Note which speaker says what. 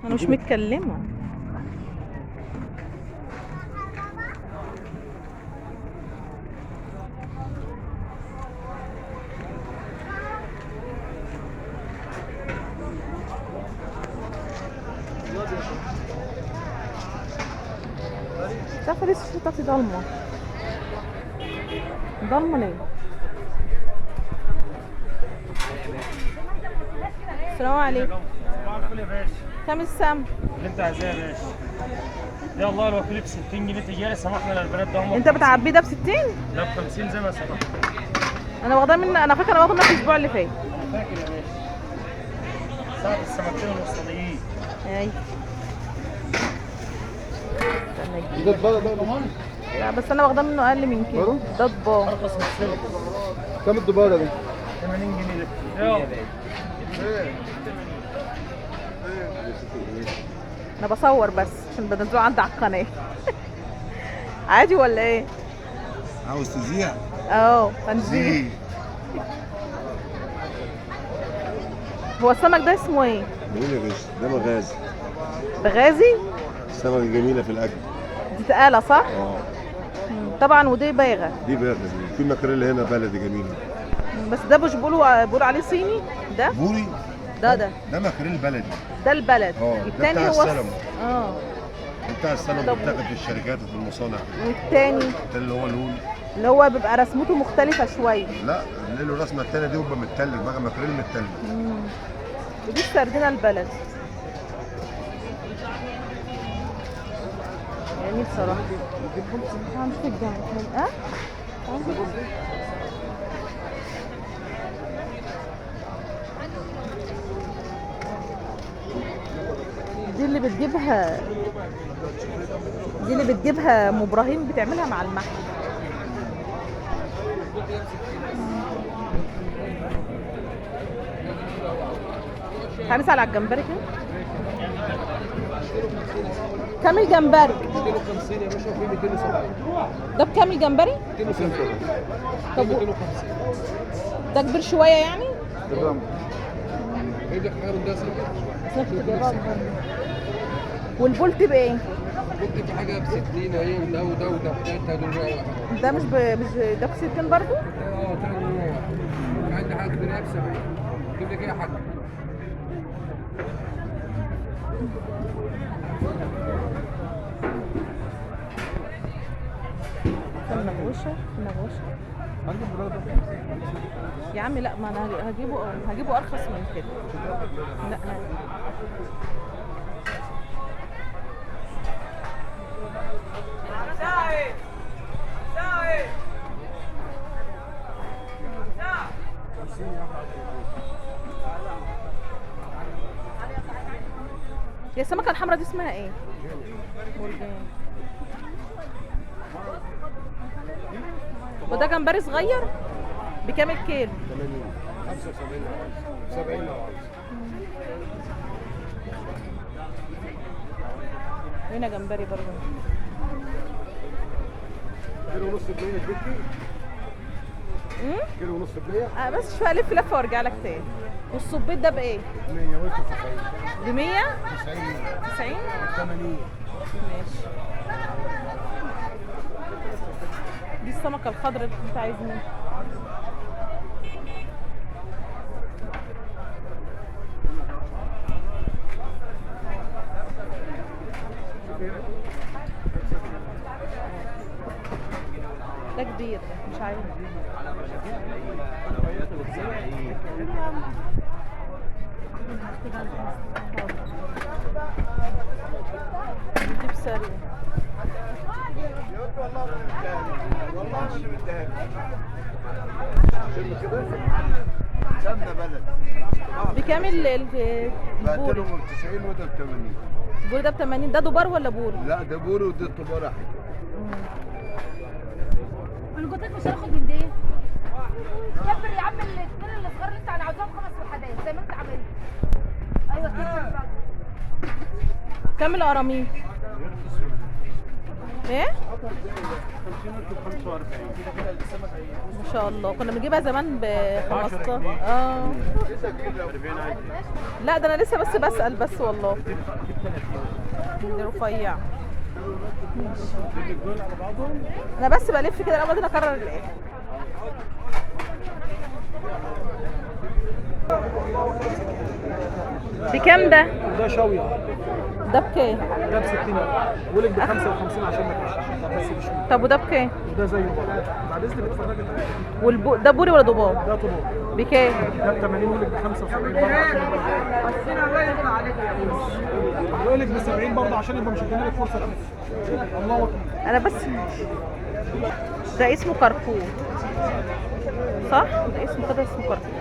Speaker 1: انا مش متكلمه. مش عارفه ليه الشاشه بتاعتي ضلمه. ضلمه ليه؟ السلام عليكم.
Speaker 2: صباح الفل يا باشا.
Speaker 1: كام السم؟
Speaker 2: اللي انت عايزاه يا باشا. يا الله الوكيل ب 60 جنيه تجاري، سمحنا للبنات ده هم.
Speaker 1: انت بتعبيه ده ب 60؟
Speaker 2: لا ب 50 زي ما سمحت.
Speaker 1: انا واخداه من، انا فاكره انا واخده منك الاسبوع اللي فات.
Speaker 2: فاكر يا باشا. ساعة السمكتين الوسطانيين.
Speaker 1: ايوه. استنى
Speaker 3: ده
Speaker 1: اجيب.
Speaker 3: البلد ده ضمان؟
Speaker 1: لا بس انا واخداه منه اقل من كده.
Speaker 3: برضه؟
Speaker 1: ده ضباط.
Speaker 2: ارخص من السلك.
Speaker 3: كام الدبارة دي؟
Speaker 2: 80 جنيه ده. يلا.
Speaker 1: انا بصور بس عشان بنزله عندي على القناه. عادي ولا ايه؟
Speaker 3: عاوز تذيع؟
Speaker 1: اه هنزيد. هو السمك ده اسمه ايه؟
Speaker 3: جميل يا باشا، ده مغازي.
Speaker 1: بغازي؟
Speaker 3: السمك الجميلة في الأكل.
Speaker 1: دي تقالة صح؟
Speaker 3: اه.
Speaker 1: طبعا ودي بايغة.
Speaker 3: دي باغة دي، في مكريل هنا بلدي جميلة.
Speaker 1: بس ده مش بيقولوا عليه صيني؟ ده؟
Speaker 3: بوري؟
Speaker 1: ده
Speaker 3: ده مكريل بلدي.
Speaker 1: ده البلد.
Speaker 3: اه، ده
Speaker 1: التاني
Speaker 3: بتاع
Speaker 1: هو
Speaker 3: السلمون.
Speaker 1: اه.
Speaker 3: ده بتاع السلمون
Speaker 1: طب
Speaker 3: بيتاخد في الشركات وفي المصانع.
Speaker 1: والتاني
Speaker 3: ده اللي هو الهول.
Speaker 1: اللي هو بيبقى رسمته مختلفة شوية.
Speaker 3: لا، اللي له رسمة التانية دي بيبقى متلج بقى، مكريل متلج.
Speaker 1: ودي السردينة البلد. جميل صراحة. هنشوف الجامعة. اه؟ دي اللي بتجيبها ام ابراهيم، بتعملها مع المحشي. هنسأل على الجمبري كده. كام الجمبري؟
Speaker 4: 250 يا باشا، وفي 270.
Speaker 1: ده بكام الجمبري؟
Speaker 4: 270.
Speaker 1: طب
Speaker 4: 250.
Speaker 1: ده كبير شوية يعني؟
Speaker 4: جايب لك حاجه من ده سنه.
Speaker 1: بس أنا كنت جايبها بره. والبولتي بايه؟
Speaker 4: كنت في حاجه ب 60 اهي، وده وده وده بتاعتها دول واحد.
Speaker 1: ده مش ده ب 60 برضه؟
Speaker 4: اه تاني نوع واحد. عندي حاجه كبيره ب 70. جيب لك ايه يا حاج؟
Speaker 1: نغوشة. يا عم لا، ما انا هجيبه ارخص من كده. لا هي السمكة الحمراء دي اسمها ايه؟ مرجان. وده جمبري صغير بكام الكيلو؟
Speaker 4: 80 75 70 لو عايز.
Speaker 1: هنا جمبري برضه.
Speaker 4: كيلو ونص جنيه اديكي. كيلو ونص جنيه.
Speaker 1: بس شويه الف لفه وارجع لك تاني. والصبيط ده بايه؟
Speaker 4: 100 وانت 90.
Speaker 1: ب 100
Speaker 4: 90
Speaker 1: 90
Speaker 4: 80.
Speaker 1: ماشي. دي السمكه الخضراء اللي انت عايز منها. ده كبير مش عايز. نجيب سريع.
Speaker 3: والله اللي مديها سمنة بلد.
Speaker 1: بكام البوري؟
Speaker 3: بعتلهم ب 90 وده ب 80.
Speaker 1: البوري ده ب 80. ده دبار ولا بوري؟
Speaker 3: لا ده بوري وده الطبار احمر.
Speaker 5: انا قلت لك مش هناخد من دي. كبر يا عم الكيلو الصغير اللي انت عاوزاه بخمس وحدات زي ما انت عامل. ايوه كبر بقى.
Speaker 1: كام القراميط؟ ايه؟ ما شاء الله، كنا بنجيبها زمان ب 15. اه لا ده انا لسه بس بسأل بس والله. دي رفيع. انا بس بلف كده الاول اكرر الاخر. بكام ده؟
Speaker 6: ده شوي.
Speaker 1: ده بكام؟
Speaker 6: ده ب 60 ولك ب 55 عشان ما تمشيش بس بشوي.
Speaker 1: طب وده بكام؟
Speaker 6: وده زيه برضه. بعد اذنك اتفرجي.
Speaker 1: ده بوري ولا ضباب؟
Speaker 6: ده طباق.
Speaker 1: بكام؟
Speaker 6: ده ب 80 ولك ب 75 برضه عشان ولك ب 70 برضه عشان يبقى مش هدينا لك فرصه تلف. الله اكبر.
Speaker 1: انا بس ده اسمه كارفور صح؟ ده اسمه كده، اسمه كارفور.